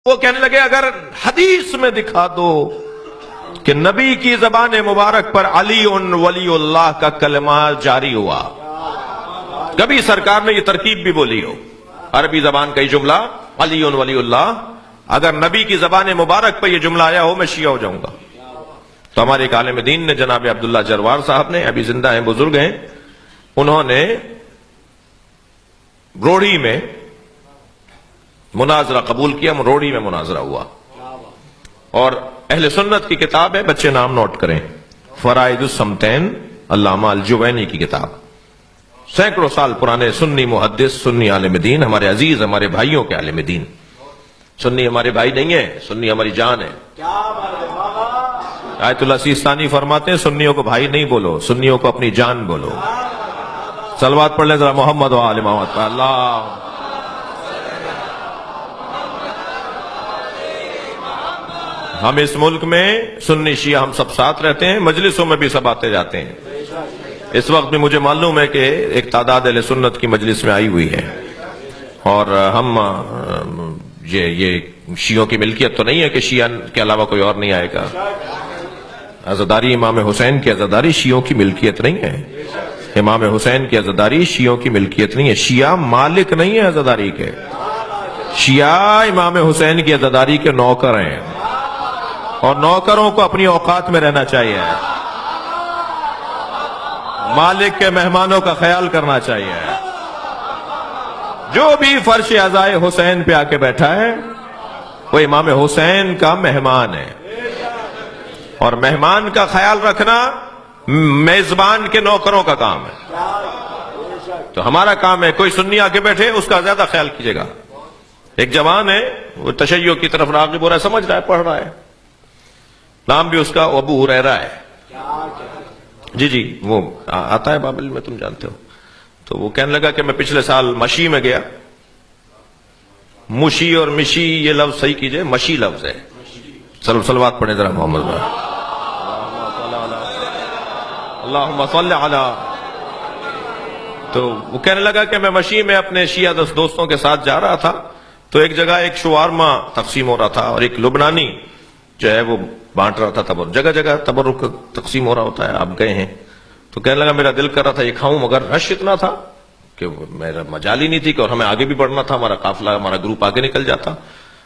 وہ کہنے لگے اگر حدیث میں دکھا دو کہ نبی کی زبان مبارک پر علی ولی اللہ کا کلمہ جاری ہوا، کبھی سرکار نے یہ ترکیب بھی بولی ہو، عربی زبان کا یہ جملہ علی ولی اللہ، اگر نبی کی زبان مبارک پر یہ جملہ آیا ہو میں شیعہ ہو جاؤں گا۔ تو ہمارے ایک عالم دین نے جناب عبداللہ جروار صاحب نے، ابھی زندہ ہیں، بزرگ ہیں، انہوں نے روڑی میں مناظرہ قبول کیا، روڑی میں مناظرہ ہوا، اور اہل سنت کی کتاب ہے، بچے نام نوٹ کریں، فرائض السمتین، علامہ الجوینی کی کتاب، سینکڑوں سال پرانے سنی محدث، سنی عالم دین، ہمارے عزیز، ہمارے بھائیوں کے عالم دین۔ سنی ہمارے بھائی نہیں ہیں، سنی ہماری جان ہے۔ آیت اللہ سیستانی فرماتے ہیں سنیوں کو بھائی نہیں بولو، سنیوں کو اپنی جان بولو۔ صلوات پڑھ لیں ذرا محمد و آل محمد پر۔ اللہ ہم اس ملک میں سنی شیعہ ہم سب ساتھ رہتے ہیں، مجلسوں میں بھی سب آتے جاتے ہیں۔ اس وقت بھی مجھے معلوم ہے کہ ایک تعداد اہل سنت کی مجلس میں آئی ہوئی ہے، اور ہم یہ شیعوں کی ملکیت تو نہیں ہے کہ شیعہ کے علاوہ کوئی اور نہیں آئے گا۔ عزاداری امام حسین کی عزاداری شیعوں کی ملکیت نہیں ہے، امام حسین کی عزاداری شیعوں کی ملکیت نہیں ہے، شیعہ مالک نہیں ہے عزاداری کے، شیعہ امام حسین کی عزاداری کے نوکر ہیں، اور نوکروں کو اپنی اوقات میں رہنا چاہیے، مالک کے مہمانوں کا خیال کرنا چاہیے۔ جو بھی فرش عزائے حسین پہ آ کے بیٹھا ہے وہ امام حسین کا مہمان ہے، اور مہمان کا خیال رکھنا میزبان کے نوکروں کا کام ہے۔ تو ہمارا کام ہے کوئی سنی آ کے بیٹھے اس کا زیادہ خیال کیجیے گا۔ ایک جوان ہے، وہ تشیع کی طرف راغب ہو رہا ہے، سمجھ رہا ہے، پڑھ رہا ہے، نام بھی اس کا ابو ہریرہ ہے، جی وہ آتا ہے بابل میں، تم جانتے ہو۔ تو وہ کہنے لگا کہ میں پچھلے سال مشی میں گیا، مشی اور مشی یہ لفظ صحیح کیجئے، مشی لفظ ہے، صلوات پڑھیں ذرا محمد بھائی، اللہم صلی علی۔ تو وہ کہنے لگا کہ میں مشی میں اپنے شیعہ دوستوں کے ساتھ جا رہا تھا، تو ایک جگہ ایک شوارما تقسیم ہو رہا تھا، اور ایک لبنانی جو ہے وہ بانٹ رہا تھا تبرک، جگہ جگہ تبرک تقسیم ہو رہا ہوتا ہے، آپ گئے ہیں۔ تو کہنے لگا میرا دل کر رہا تھا یہ کھاؤں، مگر رش اتنا تھا کہ میرا مجال ہی نہیں تھی، کہ اور ہمیں آگے بھی بڑھنا تھا، ہمارا قافلہ، ہمارا گروپ آگے نکل جاتا۔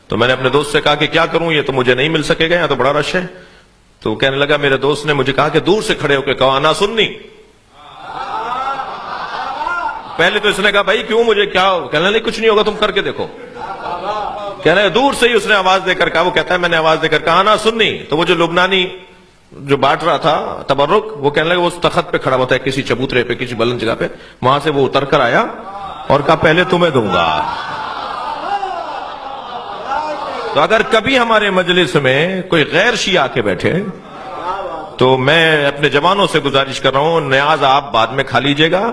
تو میں نے اپنے دوست سے کہا کہ کیا کروں، یہ تو مجھے نہیں مل سکے گا، یہاں تو بڑا رش ہے۔ تو وہ کہنے لگا، میرے دوست نے مجھے کہا کہ دور سے کھڑے ہو کے کہو انا سنی۔ پہلے تو اس نے کہا بھائی کیوں، مجھے کیا، کہنے لگا کچھ نہیں ہوگا، تم کر کے دیکھو۔ کہنے لگا دور سے ہی اس نے آواز دے کر کہا، وہ کہتا ہے میں نے آواز دے کر کہا انا سنی۔ تو وہ جو لبنانی جو بانٹ رہا تھا تبرک، وہ کہنے لگا وہ اس تخت پہ کھڑا ہوتا ہے کسی چبوترے پہ، کسی بلند جگہ پہ، وہاں سے وہ اتر کر آیا اور کہا پہلے تمہیں دوں گا۔ تو اگر کبھی ہمارے مجلس میں کوئی غیر شیعہ آ کے بیٹھے تو میں اپنے جوانوں سے گزارش کر رہا ہوں، نیاز آپ بعد میں کھا لیجئے گا،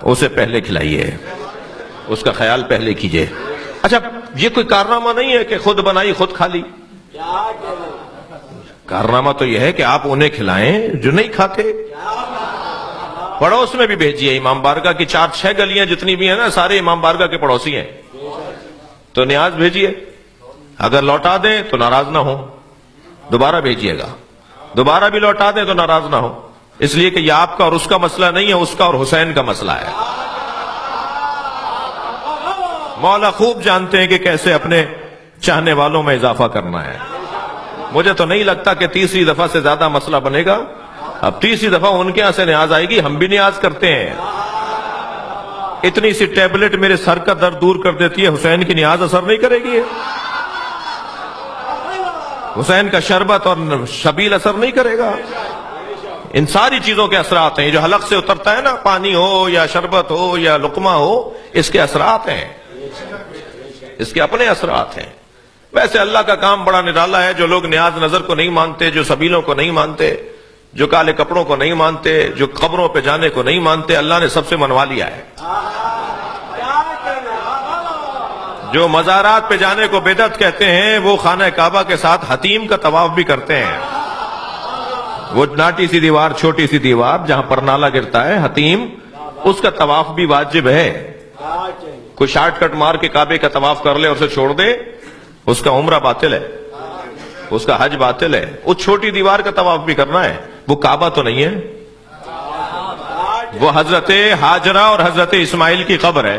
اسے پہلے کھلائیے، اس کا خیال پہلے کیجئے۔ اچھا یہ کوئی کارنامہ نہیں ہے کہ خود بنائی خود کھا لی، کارنامہ تو یہ ہے کہ آپ انہیں کھلائیں جو نہیں کھاتے، پڑوس میں بھی بھیجیے۔ امام بارگاہ کی 4-6 گلیاں جتنی بھی ہیں نا، سارے امام بارگاہ کے پڑوسی ہیں، تو نیاز بھیجیے، اگر لوٹا دیں تو ناراض نہ ہو، دوبارہ بھیجیے گا، دوبارہ بھی لوٹا دیں تو ناراض نہ ہو، اس لیے کہ یہ آپ کا اور اس کا مسئلہ نہیں ہے، اس کا اور حسین کا مسئلہ ہے۔ مولا خوب جانتے ہیں کہ کیسے اپنے چاہنے والوں میں اضافہ کرنا ہے۔ مجھے تو نہیں لگتا کہ تیسری دفعہ سے زیادہ مسئلہ بنے گا، اب تیسری دفعہ ان کے یہاں سے نیاز آئے گی، ہم بھی نیاز کرتے ہیں۔ اتنی سی ٹیبلٹ میرے سر کا درد دور کر دیتی ہے، حسین کی نیاز اثر نہیں کرے گی؟ حسین کا شربت اور شبیل اثر نہیں کرے گا؟ ان ساری چیزوں کے اثرات ہیں، جو حلق سے اترتا ہے نا، پانی ہو یا شربت ہو یا لقمہ ہو، اس کے اثرات ہیں، اس کے اپنے اثرات ہیں۔ ویسے اللہ کا کام بڑا نرالا ہے، جو لوگ نیاز نظر کو نہیں مانتے، جو سبیلوں کو نہیں مانتے، جو کالے کپڑوں کو نہیں مانتے، جو قبروں پہ جانے کو نہیں مانتے، اللہ نے سب سے منوا لیا ہے۔ جو مزارات پہ جانے کو بدعت کہتے ہیں، وہ خانہ کعبہ کے ساتھ حتیم کا طواف بھی کرتے ہیں۔ وہ ناٹی سی دیوار، چھوٹی سی دیوار جہاں پر نالا گرتا ہے، حتیم، اس کا طواف بھی واجب ہے۔ کوئی شارٹ کٹ مار کے کعبے کا طواف کر لے اور اسے چھوڑ دے اس کا عمرہ باطل ہے، اس کا حج باطل ہے. اس چھوٹی دیوار کا طواف بھی کرنا ہے، وہ کعبہ تو نہیں ہے، وہ حضرت ہاجرہ اور حضرت اسماعیل کی قبر ہے.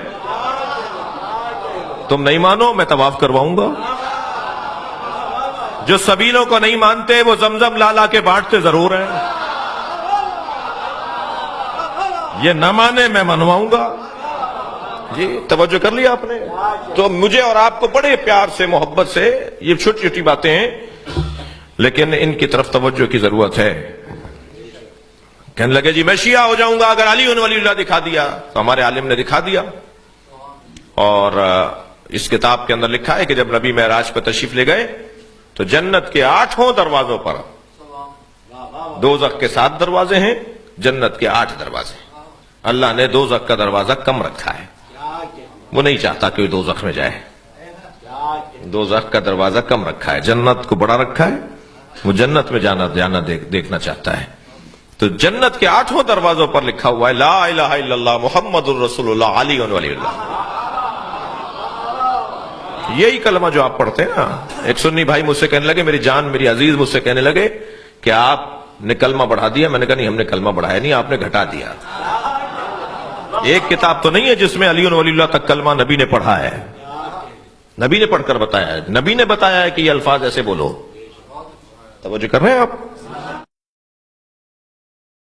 تم نہیں مانو، میں طواف کرواؤں گا. جو سبیلوں کو نہیں مانتے وہ زمزم لا لا کے بانٹتے ضرور ہیں. یہ نہ مانے میں منواؤں گا. جی توجہ کر لیا آپ نے؟ تو مجھے اور آپ کو بڑے پیار سے محبت سے یہ چھوٹی چھوٹی باتیں ہیں لیکن ان کی طرف توجہ کی ضرورت ہے. کہنے لگے جی میں شیعہ ہو جاؤں گا اگر علی ولی اللہ دکھا دیا. تو ہمارے عالم نے دکھا دیا، اور اس کتاب کے اندر لکھا ہے کہ جب نبی معراج پر تشریف لے گئے تو جنت کے 8 دروازوں پر، دوزخ کے 7 دروازے ہیں، جنت کے 8 دروازے. اللہ نے دوزخ کا دروازہ کم رکھا ہے، وہ نہیں چاہتا کہ وہ دوزخ میں جائے. دوزخ کا دروازہ کم رکھا ہے، جنت کو بڑا رکھا ہے، وہ جنت میں جانا دیکھنا چاہتا ہے. تو جنت کے 8 دروازوں پر لکھا ہوا ہے لا الہ الا اللہ محمد الرسول اللہ علی ولی اللہ. یہی کلمہ جو آپ پڑھتے ہیں نا. ایک سنی بھائی مجھ سے کہنے لگے، میری جان میری عزیز مجھ سے کہنے لگے کہ آپ نے کلمہ بڑھا دیا. میں نے کہا نہیں، ہم نے کلمہ بڑھایا نہیں، آپ نے گھٹا دیا. ایک کتاب تو نہیں ہے جس میں علی ولی اللہ تک کلمہ نبی نے پڑھا ہے. نبی نے پڑھ کر بتایا ہے، نبی نے بتایا ہے کہ یہ الفاظ ایسے بولو. توجہ کر رہے ہیں آپ؟